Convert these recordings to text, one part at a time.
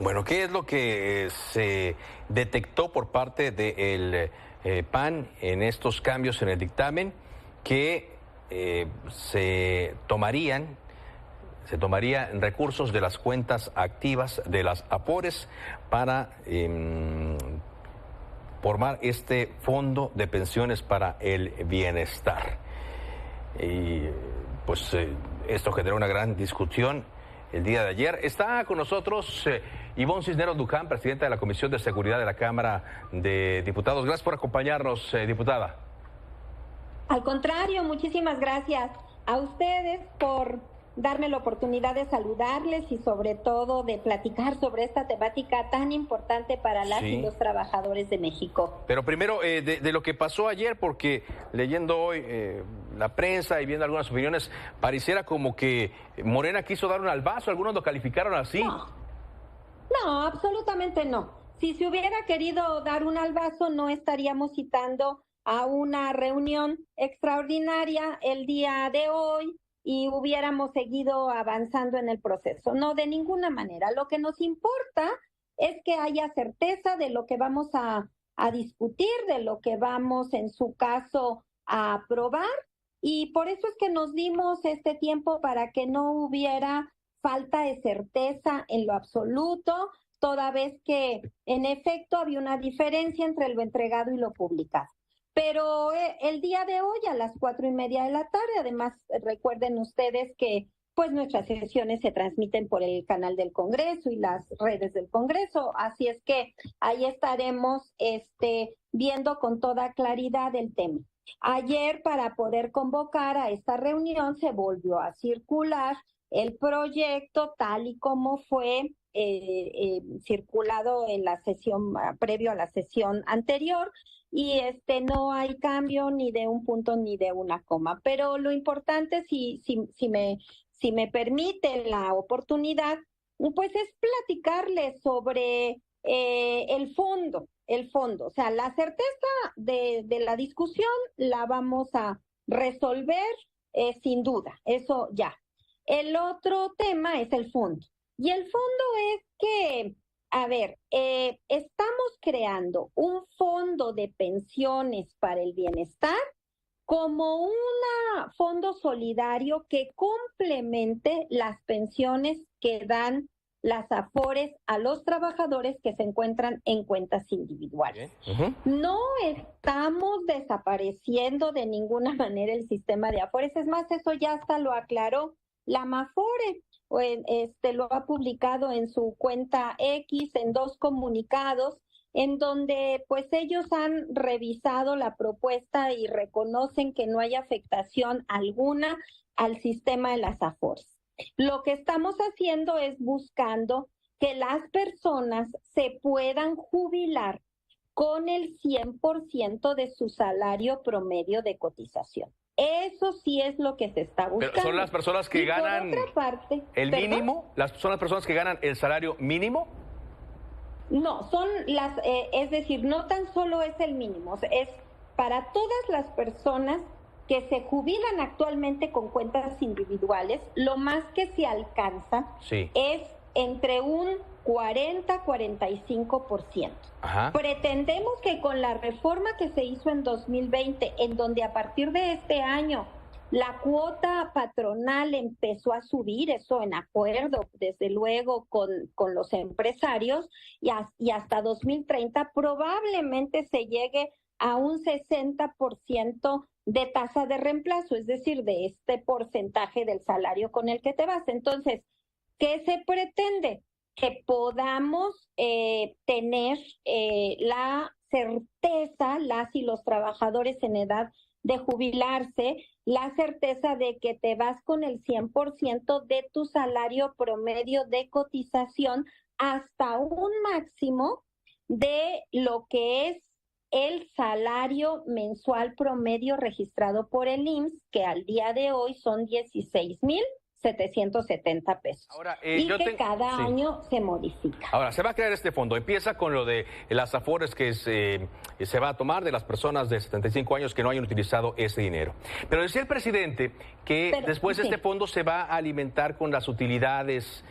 Bueno, ¿qué es lo que se detectó por parte del PAN en estos cambios en el dictamen que se tomarían recursos de las cuentas activas de las AFORES para formar este fondo de pensiones para el bienestar? Y pues esto generó una gran discusión el día de ayer. Está con nosotros Ivonne Cisneros Luján, presidenta de la Comisión de Seguridad de la Cámara de Diputados. Gracias por acompañarnos, diputada. Al contrario, muchísimas gracias a ustedes por darme la oportunidad de saludarles y sobre todo de platicar sobre esta temática tan importante para las y los trabajadores de México. Pero primero, de lo que pasó ayer, porque leyendo hoy la prensa y viendo algunas opiniones, pareciera como que Morena quiso dar un albazo, algunos lo calificaron así. No, absolutamente no. Si se hubiera querido dar un albazo, no estaríamos citando a una reunión extraordinaria el día de hoy y hubiéramos seguido avanzando en el proceso. No, de ninguna manera. Lo que nos importa es que haya certeza de lo que vamos a discutir, de lo que vamos, en su caso, a aprobar, y por eso es que nos dimos este tiempo para que no hubiera falta de certeza en lo absoluto, toda vez que, en efecto, había una diferencia entre lo entregado y lo publicado. Pero el día de hoy a las 4:30 de la tarde, además recuerden ustedes que pues nuestras sesiones se transmiten por el canal del Congreso y las redes del Congreso, así es que ahí estaremos viendo con toda claridad el tema. Ayer, para poder convocar a esta reunión, se volvió a circular el proyecto tal y como fue circulado en la sesión previo a la sesión anterior, y no hay cambio ni de un punto ni de una coma. Pero lo importante, si me permite la oportunidad, pues es platicarles sobre el fondo. O sea, la certeza de la discusión la vamos a resolver sin duda, eso ya. El otro tema es el fondo. Y el fondo es que, a ver, estamos creando un fondo de pensiones para el bienestar como un fondo solidario que complemente las pensiones que dan las AFORES a los trabajadores que se encuentran en cuentas individuales. No estamos desapareciendo de ninguna manera el sistema de AFORES, es más, eso ya hasta lo aclaró la MAFORE, lo ha publicado en su cuenta X en 2 comunicados, en donde pues ellos han revisado la propuesta y reconocen que no hay afectación alguna al sistema de las AFORES. Lo que estamos haciendo es buscando que las personas se puedan jubilar con el 100% de su salario promedio de cotización. Eso sí es lo que se está buscando. ¿Pero son las personas que ganan el mínimo? ¿Son las personas que ganan el salario mínimo? No, son las, es decir, no tan solo es el mínimo, es para todas las personas que se jubilan actualmente con cuentas individuales, lo más que se alcanza es entre un 40-45%. Pretendemos que con la reforma que se hizo en 2020, en donde a partir de este año la cuota patronal empezó a subir, eso en acuerdo, desde luego, con los empresarios, y hasta 2030 probablemente se llegue a un 60% de tasa de reemplazo, es decir, de este porcentaje del salario con el que te vas. Entonces, ¿qué se pretende? Que podamos tener la certeza, las y los trabajadores en edad de jubilarse, la certeza de que te vas con el 100% de tu salario promedio de cotización hasta un máximo de lo que es el salario mensual promedio registrado por el IMSS, que al día de hoy son 16,770 pesos. Ahora, cada año se modifica. Ahora, se va a crear este fondo. Empieza con lo de las AFORES que se va a tomar de las personas de 75 años que no hayan utilizado ese dinero. Pero decía el presidente que después este fondo se va a alimentar con las utilidades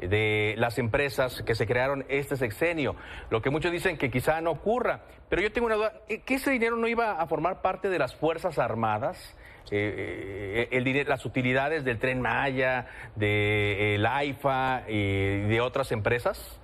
de las empresas que se crearon este sexenio. Lo que muchos dicen que quizá no ocurra. Pero yo tengo una duda, ¿que ese dinero no iba a formar parte de las Fuerzas Armadas? El dinero, las utilidades del Tren Maya, del AIFA y de otras empresas.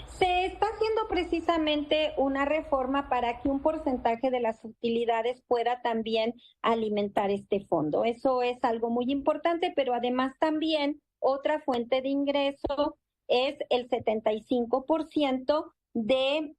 Se está haciendo precisamente una reforma para que un porcentaje de las utilidades pueda también alimentar este fondo. Eso es algo muy importante, pero además también otra fuente de ingreso es el 75% de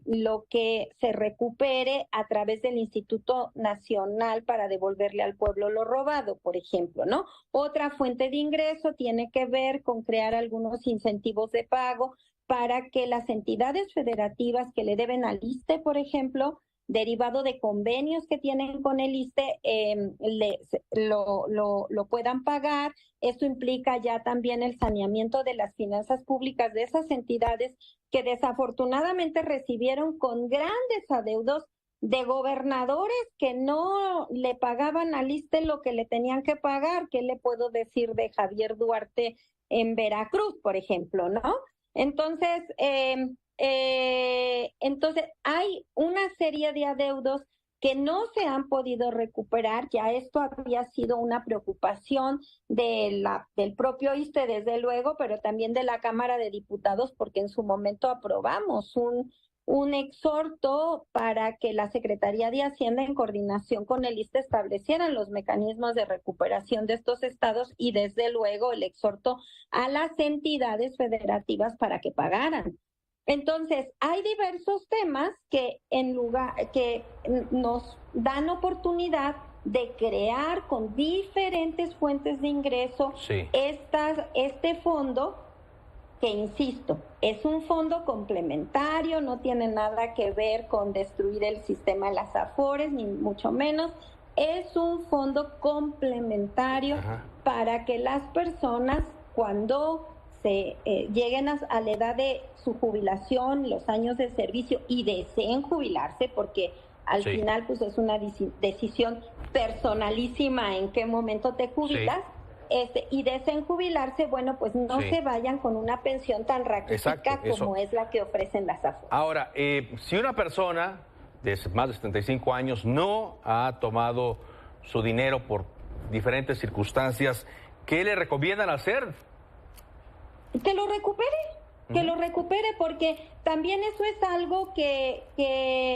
lo que se recupere a través del Instituto Nacional para devolverle al pueblo lo robado, por ejemplo, ¿no? Otra fuente de ingreso tiene que ver con crear algunos incentivos de pago para que las entidades federativas que le deben al ISSSTE, por ejemplo, derivado de convenios que tienen con el ISSSTE, lo puedan pagar. Esto implica ya también el saneamiento de las finanzas públicas de esas entidades que desafortunadamente recibieron con grandes adeudos de gobernadores que no le pagaban al ISSSTE lo que le tenían que pagar. ¿Qué le puedo decir de Javier Duarte en Veracruz, por ejemplo, no? Entonces, hay una serie de adeudos que no se han podido recuperar. Ya esto había sido una preocupación del propio ISSSTE, desde luego, pero también de la Cámara de Diputados, porque en su momento aprobamos un exhorto para que la Secretaría de Hacienda, en coordinación con el ISSSTE, establecieran los mecanismos de recuperación de estos estados y, desde luego, el exhorto a las entidades federativas para que pagaran. Entonces, hay diversos temas que nos dan oportunidad de crear con diferentes fuentes de ingreso este fondo, que insisto, es un fondo complementario, no tiene nada que ver con destruir el sistema de las AFORES, ni mucho menos. Es un fondo complementario para que las personas, cuando se lleguen a la edad de su jubilación, los años de servicio, y deseen jubilarse, porque al final pues es una decisión personalísima en qué momento te jubilas, y deseen jubilarse, bueno, pues no se vayan con una pensión tan raquítica como es la que ofrecen las AFORES. Ahora, si una persona de más de 75 años no ha tomado su dinero por diferentes circunstancias, ¿qué le recomiendan hacer? Que lo recupere, porque también eso es algo que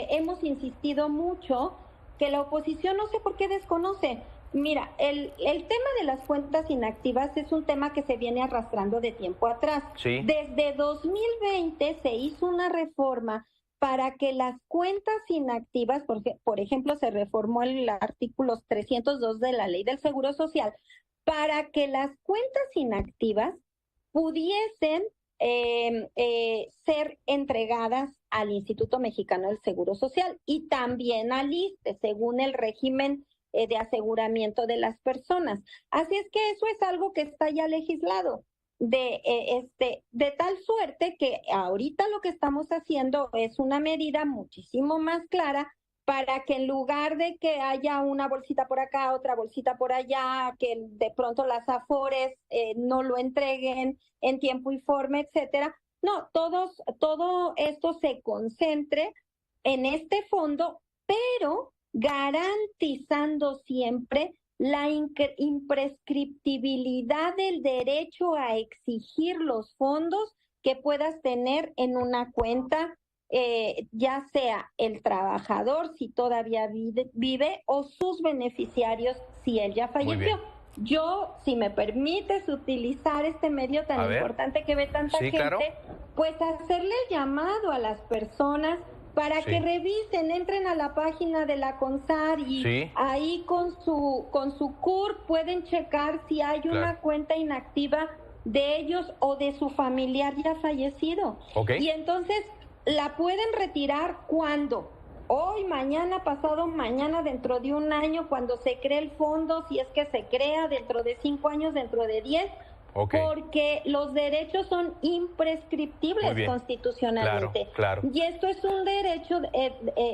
hemos insistido mucho, que la oposición no sé por qué desconoce. Mira, el tema de las cuentas inactivas es un tema que se viene arrastrando de tiempo atrás. Desde 2020 se hizo una reforma para que las cuentas inactivas, por ejemplo, se reformó el artículo 302 de la Ley del Seguro Social, para que las cuentas inactivas pudiesen ser entregadas al Instituto Mexicano del Seguro Social y también al ISSSTE, según el régimen de aseguramiento de las personas. Así es que eso es algo que está ya legislado, de tal suerte que ahorita lo que estamos haciendo es una medida muchísimo más clara para que en lugar de que haya una bolsita por acá, otra bolsita por allá, que de pronto las AFORES no lo entreguen en tiempo y forma, etcétera. No, todo esto se concentre en este fondo, pero garantizando siempre la imprescriptibilidad del derecho a exigir los fondos que puedas tener en una cuenta, ya sea el trabajador si todavía vive o sus beneficiarios si él ya falleció. Yo, si me permites utilizar este medio tan importante que ve tanta gente, pues hacerle el llamado a las personas para que revisen, entren a la página de la CONSAR y ahí con su CUR pueden checar si hay una cuenta inactiva de ellos o de su familiar ya fallecido. Y entonces la pueden retirar cuando, hoy, mañana, pasado mañana, dentro de un año, cuando se cree el fondo, si es que se crea, dentro de 5 años, dentro de 10, porque los derechos son imprescriptibles constitucionalmente. Y esto es un derecho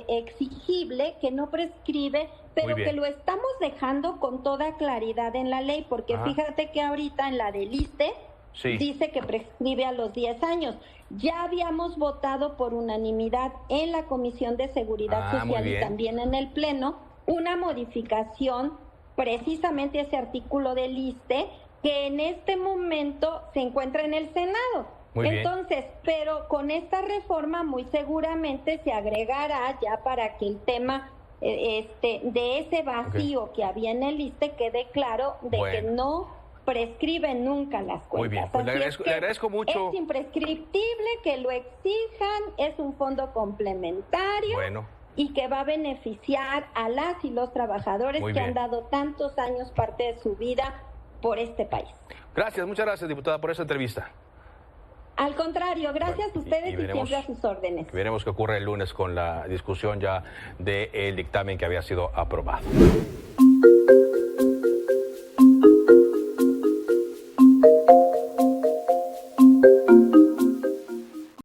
exigible que no prescribe, pero que lo estamos dejando con toda claridad en la ley, porque fíjate que ahorita en la del ISSSTE Sí. dice que prescribe a los 10 años. Ya habíamos votado por unanimidad en la Comisión de Seguridad muy Social y bien. también en el Pleno una modificación precisamente a ese artículo del ISSSTE que en este momento se encuentra en el Senado. Muy bien. Entonces, pero con esta reforma muy seguramente se agregará ya para que el tema de ese vacío que había en el ISSSTE quede claro de que Bueno. no prescriben nunca las cuentas. Muy bien, pues le Así es agradezco, que le agradezco mucho. Es imprescriptible que lo exijan, es un fondo complementario Bueno, y que va a beneficiar a las y los trabajadores Muy que bien. han dado tantos años parte de su vida por este país. gracias, muchas gracias, diputada, por esta entrevista. Al contrario, gracias Bueno, a ustedes y veremos- siempre a sus órdenes. Veremos qué ocurre el lunes con la discusión ya del dictamen que había sido aprobado.